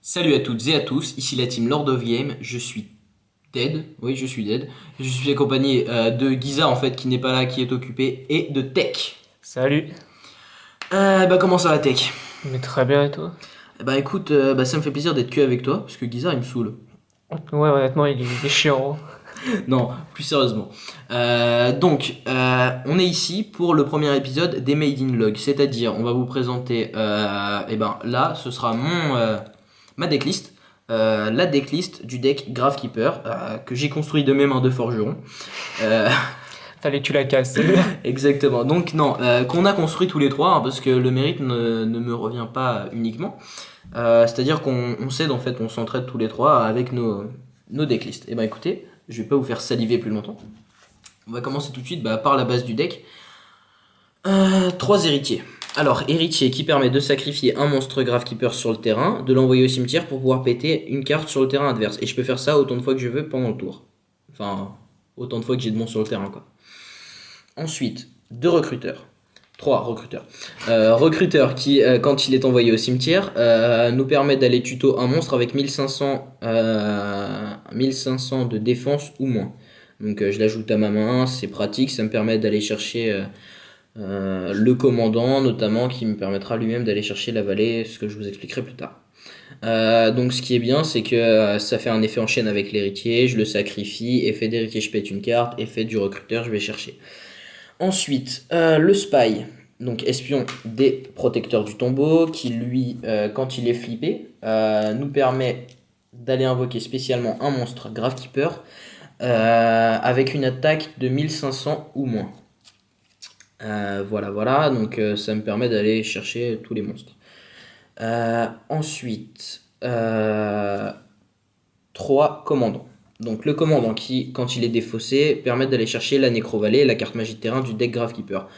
Salut à toutes et à tous, ici la team Lord of Game, je suis Dead, oui je suis Dead, je suis accompagné de Giza en fait qui n'est pas là, qui est occupé, et de Tech. Salut, Comment ça va Tech? mais très bien et toi? Écoute, ça me fait plaisir d'être que avec toi, parce que Giza il me saoule. Ouais, honnêtement, il est chiant. Non, plus sérieusement. On est ici pour le premier épisode des Made in Log, c'est-à-dire on va vous présenter, là ce sera ma decklist. La decklist du deck Gravekeeper que j'ai construit de mes mains de forgeron. Euh, Fallait que tu la casses. Exactement. Donc non, qu'on a construit tous les trois, hein, parce que le mérite ne me revient pas uniquement. C'est-à-dire qu'on s'aide en fait, on s'entraide tous les trois avec nos decklists. Et ben écoutez, je vais pas vous faire saliver plus longtemps. On va commencer tout de suite par la base du deck. Trois héritiers. Alors, héritier qui permet de sacrifier un monstre Gravekeeper sur le terrain, de l'envoyer au cimetière pour pouvoir péter une carte sur le terrain adverse. Et je peux faire ça autant de fois que je veux pendant le tour. Enfin, autant de fois que j'ai de monstres sur le terrain, quoi. Ensuite, deux recruteurs. Trois recruteurs. Recruteur qui, quand il est envoyé au cimetière, nous permet d'aller tuto un monstre avec 1500 de défense ou moins. Donc je l'ajoute à ma main, c'est pratique, ça me permet d'aller chercher le commandant notamment, qui me permettra lui-même d'aller chercher la vallée, ce que je vous expliquerai plus tard. Donc ce qui est bien, c'est que ça fait un effet en chaîne avec l'héritier, je le sacrifie, effet d'héritier je pète une carte, effet du recruteur je vais chercher. Ensuite, le spy, donc espion des protecteurs du tombeau, qui lui, quand il est flippé, nous permet d'aller invoquer spécialement un monstre Gravekeeper avec une attaque de 1500 ou moins. Voilà, donc ça me permet d'aller chercher tous les monstres. Ensuite, trois commandants. Donc le commandant qui, quand il est défaussé, permet d'aller chercher la Nécrovallée, la carte magie de terrain du deck Gravekeeper.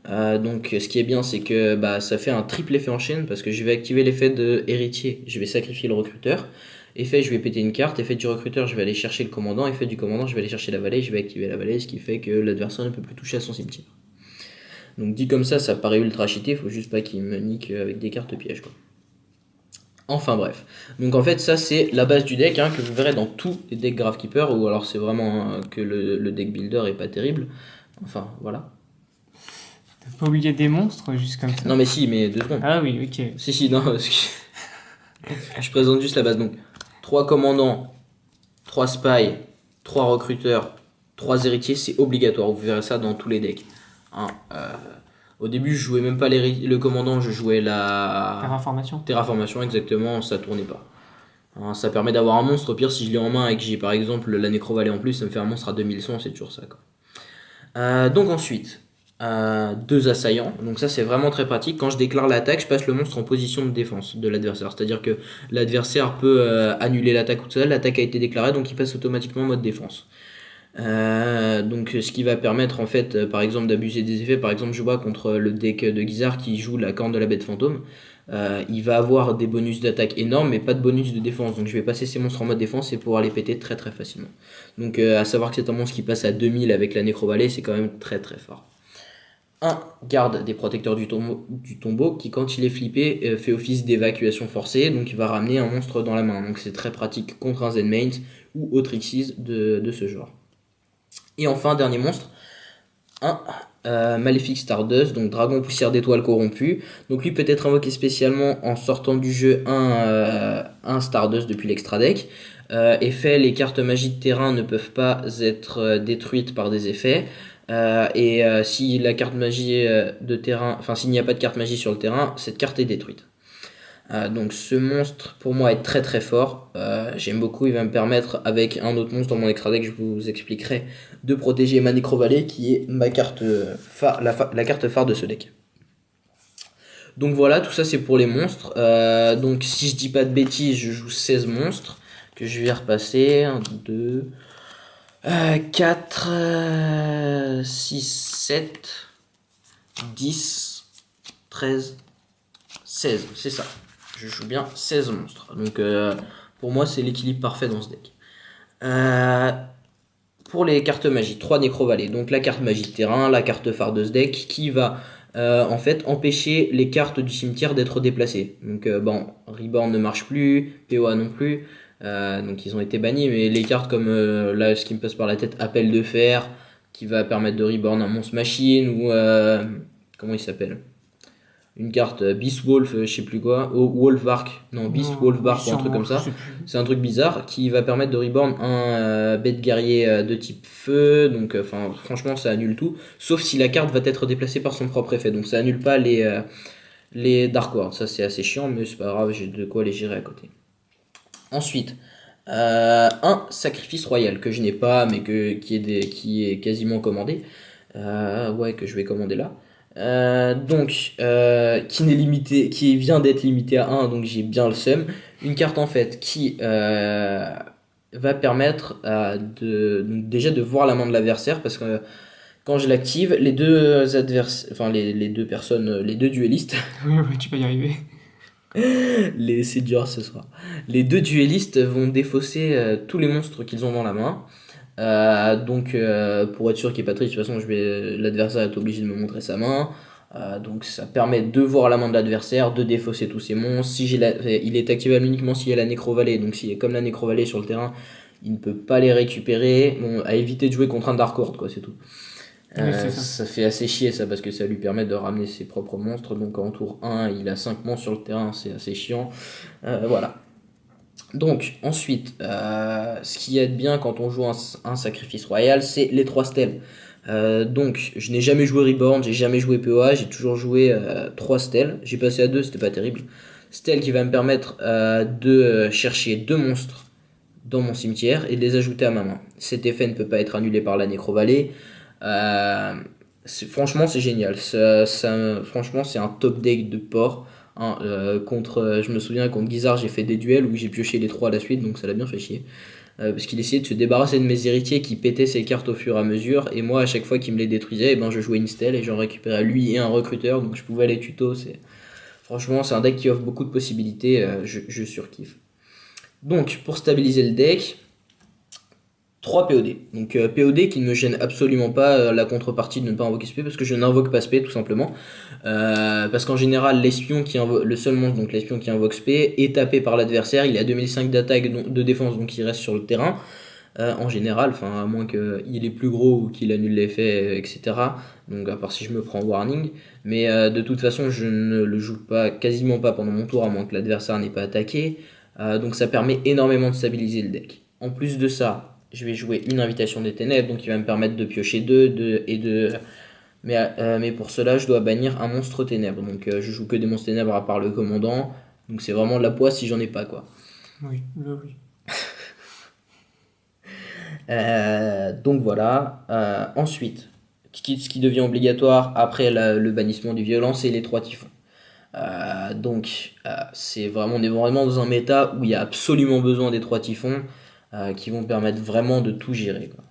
Donc ce qui est bien, c'est que ça fait un triple effet en chaîne, parce que je vais activer l'effet de héritier, je vais sacrifier le recruteur. Effet, je vais péter une carte. Effet du recruteur, je vais aller chercher le commandant. Effet du commandant, je vais aller chercher la vallée, je vais activer la vallée, ce qui fait que l'adversaire ne peut plus toucher à son cimetière. Donc dit comme ça paraît ultra cheaté, faut juste pas qu'il me nique avec des cartes pièges, quoi. Enfin bref. Donc en fait ça c'est la base du deck, hein, que vous verrez dans tous les decks Gravekeeper, ou alors c'est vraiment que le deck builder est pas terrible. Enfin voilà. T'as pas oublié des monstres juste comme ça? Non mais si, mais 2 secondes. Ah oui, ok. Si, non, je présente juste la base. Donc 3 commandants, 3 spies, 3 recruteurs, 3 héritiers, c'est obligatoire. Vous verrez ça dans tous les decks. Hein, au début, je jouais même pas le commandant, je jouais la Terraformation. terraformation, exactement, ça tournait pas. Hein, ça permet d'avoir un monstre. Au pire, si je l'ai en main et que j'ai par exemple la Nécrovallée en plus, ça me fait un monstre à 2100, c'est toujours ça, quoi. Donc ensuite, 2 assaillants. Donc ça c'est vraiment très pratique. Quand je déclare l'attaque, je passe le monstre en position de défense de l'adversaire. C'est-à-dire que l'adversaire peut annuler l'attaque ou tout ça. L'attaque a été déclarée, donc il passe automatiquement en mode défense. Donc ce qui va permettre en fait par exemple d'abuser des effets. Par exemple je vois contre le deck de Guizard qui joue la corne de la bête fantôme. Il va avoir des bonus d'attaque énormes mais pas de bonus de défense. Donc je vais passer ces monstres en mode défense et pouvoir les péter très très facilement. Donc à savoir que c'est un monstre qui passe à 2000 avec la Nécrovallée, c'est quand même très très fort. Un garde des protecteurs du tombeau qui, quand il est flippé, fait office d'évacuation forcée, donc il va ramener un monstre dans la main. Donc c'est très pratique contre un Zenmaint ou autre Xyz de ce genre. Et enfin, dernier monstre, un Maléfique Stardust, donc dragon poussière d'étoiles corrompu. Donc lui peut être invoqué spécialement en sortant du jeu un Stardust depuis l'extra deck. Effet, les cartes magie de terrain ne peuvent pas être détruites par des effets. Si la carte magie de terrain, enfin s'il n'y a pas de carte magie sur le terrain, cette carte est détruite. Donc ce monstre pour moi est très très fort. J'aime beaucoup, il va me permettre avec un autre monstre dans mon extra deck, je vous expliquerai, de protéger ma Nécrovallée qui est ma carte phare, la carte phare de ce deck. Donc voilà, tout ça c'est pour les monstres. Donc si je dis pas de bêtises, je joue 16 monstres que je vais repasser. 1, 2, 4, 6, 7, 10, 13, 16, c'est ça. Je joue bien 16 monstres. Donc pour moi c'est l'équilibre parfait dans ce deck. Pour les cartes magie, 3 Nécrovallées. Donc la carte magie de terrain, la carte phare de ce deck qui va en fait, empêcher les cartes du cimetière d'être déplacées. Donc, bon, Reborn ne marche plus, POA non plus. Donc, ils ont été bannis. Mais les cartes comme, là, ce qui me passe par la tête, Appel de Fer, qui va permettre de Reborn un monstre machine, ou, comment il s'appelle? Une carte Beast Wolf, je sais plus quoi, Wolfbark, non, Beast Non, Wolfbark ou un truc sûrement, comme je ça. sais plus. C'est un truc bizarre qui va permettre de reborn un bête guerrier de type feu. Donc, enfin, franchement, ça annule tout. Sauf si la carte va être déplacée par son propre effet. Donc, ça annule pas les Dark World. Ça, c'est assez chiant, mais c'est pas grave, j'ai de quoi les gérer à côté. Ensuite, un sacrifice royal que je n'ai pas, mais qui est quasiment commandé. Ouais, que je vais commander là. Qui n'est limité, qui vient d'être limité à 1, donc j'ai bien le seum. Une carte en fait qui va permettre donc déjà de voir la main de l'adversaire, parce que quand je l'active, les deux enfin les deux personnes, les deux duellistes, Oui, oui, tu peux y arriver. c'est dur ce soir. Les deux duellistes vont défausser tous les monstres qu'ils ont dans la main. Pour être sûr qu'il n'y ait pas de triche, de toute façon, l'adversaire est obligé de me montrer sa main. Donc ça permet de voir la main de l'adversaire, de défausser tous ses monstres. Si il est activable uniquement s'il y a la nécrovalée. Donc s'il est comme la nécrovalée sur le terrain, il ne peut pas les récupérer. Bon, à éviter de jouer contre un Dark Horde, quoi, c'est tout. Oui, c'est ça. Ça fait assez chier ça, parce que ça lui permet de ramener ses propres monstres. Donc en tour 1, il a 5 monstres sur le terrain, c'est assez chiant. Voilà. Donc, ensuite, ce qui est bien quand on joue un sacrifice royal, c'est les 3 stèles. Donc, je n'ai jamais joué Reborn, j'ai jamais joué POA, j'ai toujours joué 3 stèles. J'ai passé à 2, c'était pas terrible. Stèle qui va me permettre de chercher 2 monstres dans mon cimetière et de les ajouter à ma main. Cet effet ne peut pas être annulé par la nécrovalée. Franchement, c'est génial. Franchement, c'est un top deck de port. Hein, je me souviens contre Guizard, j'ai fait des duels où j'ai pioché les 3 à la suite, donc ça l'a bien fait chier. Parce qu'il essayait de se débarrasser de mes héritiers qui pétaient ses cartes au fur et à mesure, et moi, à chaque fois qu'il me les détruisait, je jouais une stèle et j'en récupérais lui et un recruteur, donc je pouvais aller tuto. Franchement, c'est un deck qui offre beaucoup de possibilités, je surkiffe. Donc, pour stabiliser le deck, 3 POD. Donc POD qui ne me gêne absolument pas la contrepartie de ne pas invoquer SP, parce que je n'invoque pas SP tout simplement. Parce qu'en général, le seul monstre, donc l'espion qui invoque SP, est tapé par l'adversaire. Il a 2005 d'attaque, de défense, donc il reste sur le terrain. En général, à moins qu'il est plus gros ou qu'il annule l'effet, etc. Donc à part si je me prends warning. Mais de toute façon, je ne le joue quasiment pas pendant mon tour, à moins que l'adversaire n'ait pas attaqué. Donc ça permet énormément de stabiliser le deck. En plus de ça, je vais jouer une invitation des ténèbres, donc il va me permettre de piocher 2 mais pour cela je dois bannir un monstre ténèbres. Donc je joue que des monstres ténèbres à part le commandant, donc c'est vraiment de la poisse si j'en ai pas, quoi. Oui, oui. Donc voilà. Ensuite, ce qui devient obligatoire après le bannissement du violent, c'est les 3 typhons. C'est vraiment, on est vraiment dans un méta où il y a absolument besoin des 3 typhons qui vont permettre vraiment de tout gérer, quoi.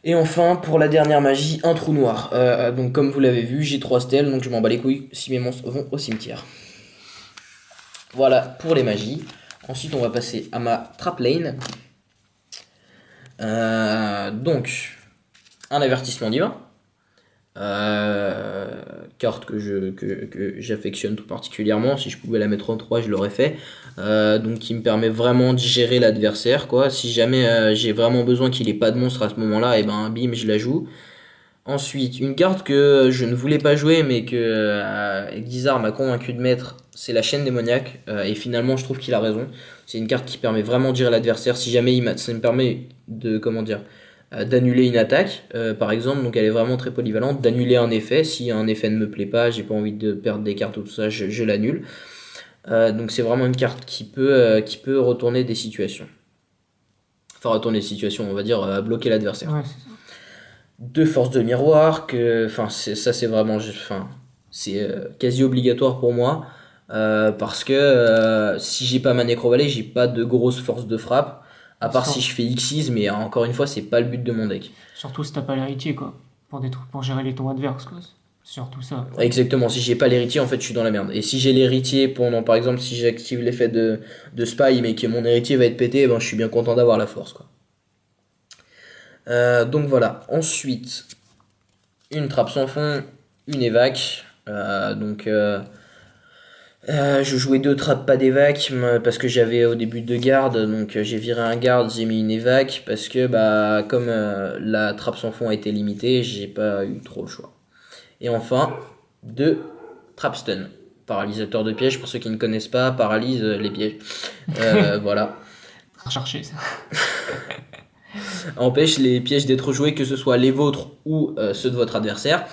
Et enfin, pour la dernière magie, un trou noir. Donc comme vous l'avez vu, j'ai 3 stèles, donc je m'en bats les couilles si mes monstres vont au cimetière. Voilà pour les magies. Ensuite, on va passer à ma trap lane. Donc, un avertissement divin. Carte que j'affectionne tout particulièrement. Si je pouvais la mettre en 3, je l'aurais fait. Donc qui me permet vraiment de gérer l'adversaire, quoi. Si jamais j'ai vraiment besoin qu'il ait pas de monstre à ce moment-là, et bim, je la joue. Ensuite, une carte que je ne voulais pas jouer, mais que Guizard m'a convaincu de mettre, c'est la chaîne démoniaque. Et finalement, je trouve qu'il a raison. C'est une carte qui permet vraiment de gérer l'adversaire. Si jamais ça me permet de, d'annuler une attaque, par exemple. Donc elle est vraiment très polyvalente. D'annuler un effet. Si un effet ne me plaît pas, j'ai pas envie de perdre des cartes ou tout ça, je l'annule. Donc c'est vraiment une carte qui peut retourner des situations. Enfin, retourner des situations, on va dire, bloquer l'adversaire. Ouais, c'est ça. 2 forces de miroir, c'est vraiment, c'est quasi obligatoire pour moi, parce que si j'ai pas ma nécrovalée, j'ai pas de grosse force de frappe, à part si je fais Xyz, mais encore une fois, c'est pas le but de mon deck. Surtout si t'as pas l'héritier, quoi. Pour gérer les tons adverses, quoi. Surtout ça. Exactement, si j'ai pas l'héritier, en fait, je suis dans la merde. Et si j'ai l'héritier par exemple, si j'active l'effet de spy, mais que mon héritier va être pété, je suis bien content d'avoir la force, quoi. Donc voilà. Ensuite, une trappe sans fond. une évac. Je jouais deux trappes, pas d'évac, parce que j'avais au début deux gardes, donc j'ai viré un garde, j'ai mis une évac, parce que bah comme la trappe sans fond a été limitée, j'ai pas eu trop le choix. Et enfin, deux trap stun. Paralysateur de piège, pour ceux qui ne connaissent pas, paralyse les pièges. Voilà. Rechercher ça. Empêche les pièges d'être joués, que ce soit les vôtres ou ceux de votre adversaire.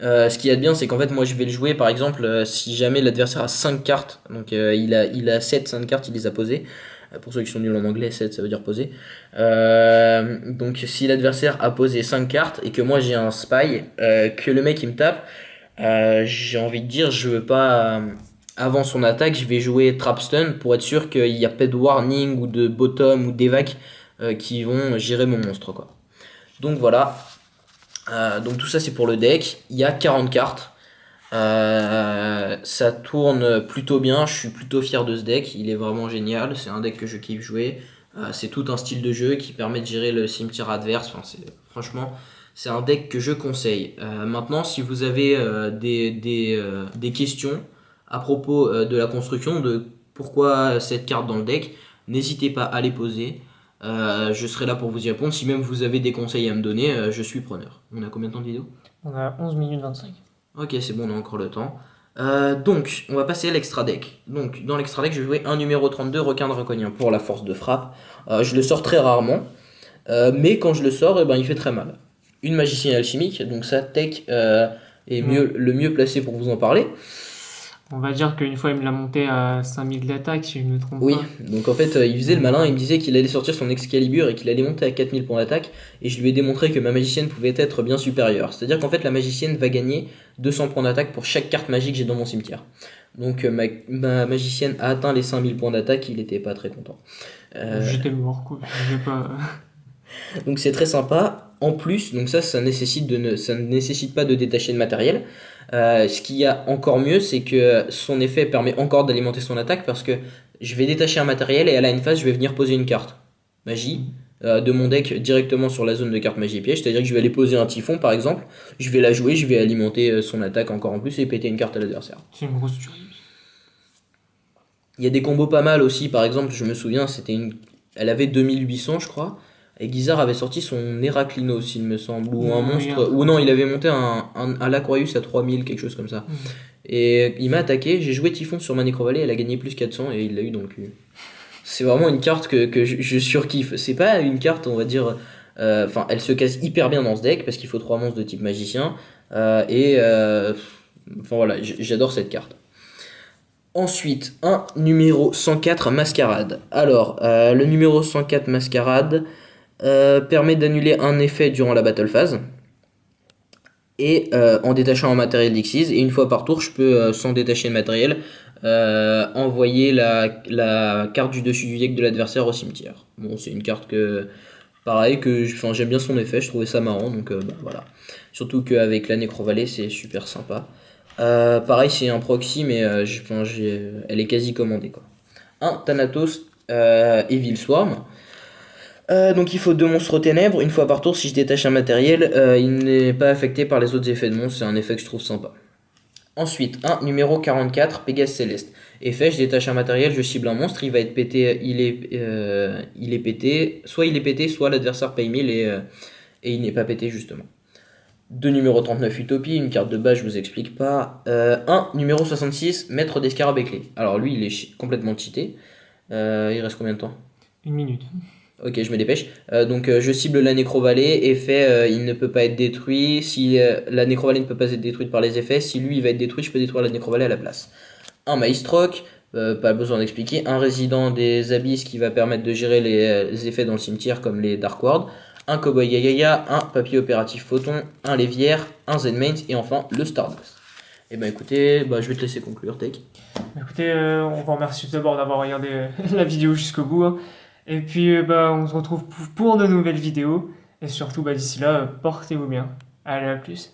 Ce qui est bien, c'est qu'en fait, moi je vais le jouer par exemple si jamais l'adversaire a 5 cartes, donc il a 7, 5 cartes, il les a posées. Pour ceux qui sont nuls en anglais, 7 ça veut dire poser. Donc si l'adversaire a posé 5 cartes et que moi j'ai un spy, que le mec il me tape, j'ai envie de dire, je veux pas. Avant son attaque, je vais jouer Trap Stun pour être sûr qu'il n'y a pas de warning ou de bottom ou d'évac qui vont gérer mon monstre, quoi. Donc voilà. Donc tout ça c'est pour le deck. Il y a 40 cartes. Ça tourne plutôt bien. Je suis plutôt fier de ce deck. Il est vraiment génial. C'est un deck que je kiffe jouer. C'est tout un style de jeu qui permet de gérer le cimetière adverse. Franchement, c'est un deck que je conseille. Maintenant, si vous avez des questions à propos de la construction, de pourquoi cette carte dans le deck, n'hésitez pas à les poser. Je serai là pour vous y répondre. Si même vous avez des conseils à me donner, je suis preneur. On a combien de temps de vidéo? On a 11 minutes 25. Ok, c'est bon, on a encore le temps. Donc, on va passer à l'extra deck. Donc, dans l'extra deck, je vais jouer un numéro 32, requin draconien, pour la force de frappe. Je le sors très rarement, mais quand je le sors, eh ben, il fait très mal. Une magicienne alchimique, donc ça, Tech est le mieux placé pour vous en parler. On va dire qu'une fois il me l'a monté à 5000 d'attaque, si je ne me trompe Oui, pas. donc en fait, il faisait le malin, il me disait qu'il allait sortir son Excalibur et qu'il allait monter à 4000 points d'attaque, et je lui ai démontré que ma magicienne pouvait être bien supérieure. C'est-à-dire qu'en fait, la magicienne va gagner 200 points d'attaque pour chaque carte magique que j'ai dans mon cimetière. Donc ma magicienne a atteint les 5000 points d'attaque, il était pas très content. J'étais mort, quoi. Je vais pas... Donc c'est très sympa. En plus, donc ça ne nécessite pas de détacher de matériel. Ce qu'il y a encore mieux, c'est que son effet permet encore d'alimenter son attaque parce que je vais détacher un matériel et à la end phase, je vais venir poser une carte magie de mon deck directement sur la zone de carte magie et piège. C'est-à-dire que je vais aller poser un typhon par exemple, je vais la jouer, je vais alimenter son attaque encore en plus et péter une carte à l'adversaire. C'est une grosse tuerie. Il y a des combos pas mal aussi, par exemple, je me souviens, elle avait 2800 je crois. Et Guizard avait sorti son Heraclinos, il me semble, ou un monstre. Ou non, il avait monté un Lacroix à 3000, quelque chose comme ça. Et il m'a attaqué, j'ai joué Typhon sur ma Nécrovalée, elle a gagné plus 400 et il l'a eu dans le cul. C'est vraiment une carte que je surkiffe. C'est pas une carte, on va dire. Enfin, elle se casse hyper bien dans ce deck parce qu'il faut 3 monstres de type magicien. Enfin voilà, j'adore cette carte. Ensuite, un numéro 104 Mascarade. Alors, le numéro 104 Mascarade. Permet d'annuler un effet durant la battle phase et en détachant un matériel d'Xyz, et une fois par tour je peux sans détacher le matériel envoyer la carte du dessus du deck de l'adversaire au cimetière. Bon, c'est une carte que pareil que j'aime bien son effet, je trouvais ça marrant, donc voilà, surtout qu'avec la Nécrovalée c'est super sympa. Pareil, c'est un proxy mais elle est quasi commandée, quoi. Un Thanatos Evil Swarm. Donc il faut 2 monstres ténèbres, une fois par tour. Si je détache un matériel, il n'est pas affecté par les autres effets de monstre, c'est un effet que je trouve sympa. Ensuite, un numéro 44, Pégase Céleste. Effet, je détache un matériel, je cible un monstre, il va être pété, il est pété, soit il est pété, soit l'adversaire paye 1000 et il n'est pas pété justement. 2 numéro 39, Utopie, une carte de base, je vous explique pas. Un numéro 66, Maître des Scarabées Clés. Alors lui, il est complètement cheaté. Il reste combien de temps? 1 minute. Ok, je me dépêche. Donc je cible la Nécrovalée, effet, il ne peut pas être détruit. Si la Nécrovalée ne peut pas être détruite par les effets, si lui il va être détruit, je peux détruire la Nécrovalée à la place. Un Maestroc, pas besoin d'expliquer. Un Résident des Abysses qui va permettre de gérer les effets dans le cimetière comme les Dark Ward. Un Cowboy Yagaya, un Papier Opératif Photon, un Lévière, un Zenmain et enfin le Stardust. Et ben écoutez, je vais te laisser conclure, Tech. Écoutez, on vous remercie tout d'abord d'avoir regardé la vidéo jusqu'au bout. Hein. Et puis, on se retrouve pour de nouvelles vidéos. Et surtout, d'ici là, portez-vous bien. Allez, à plus.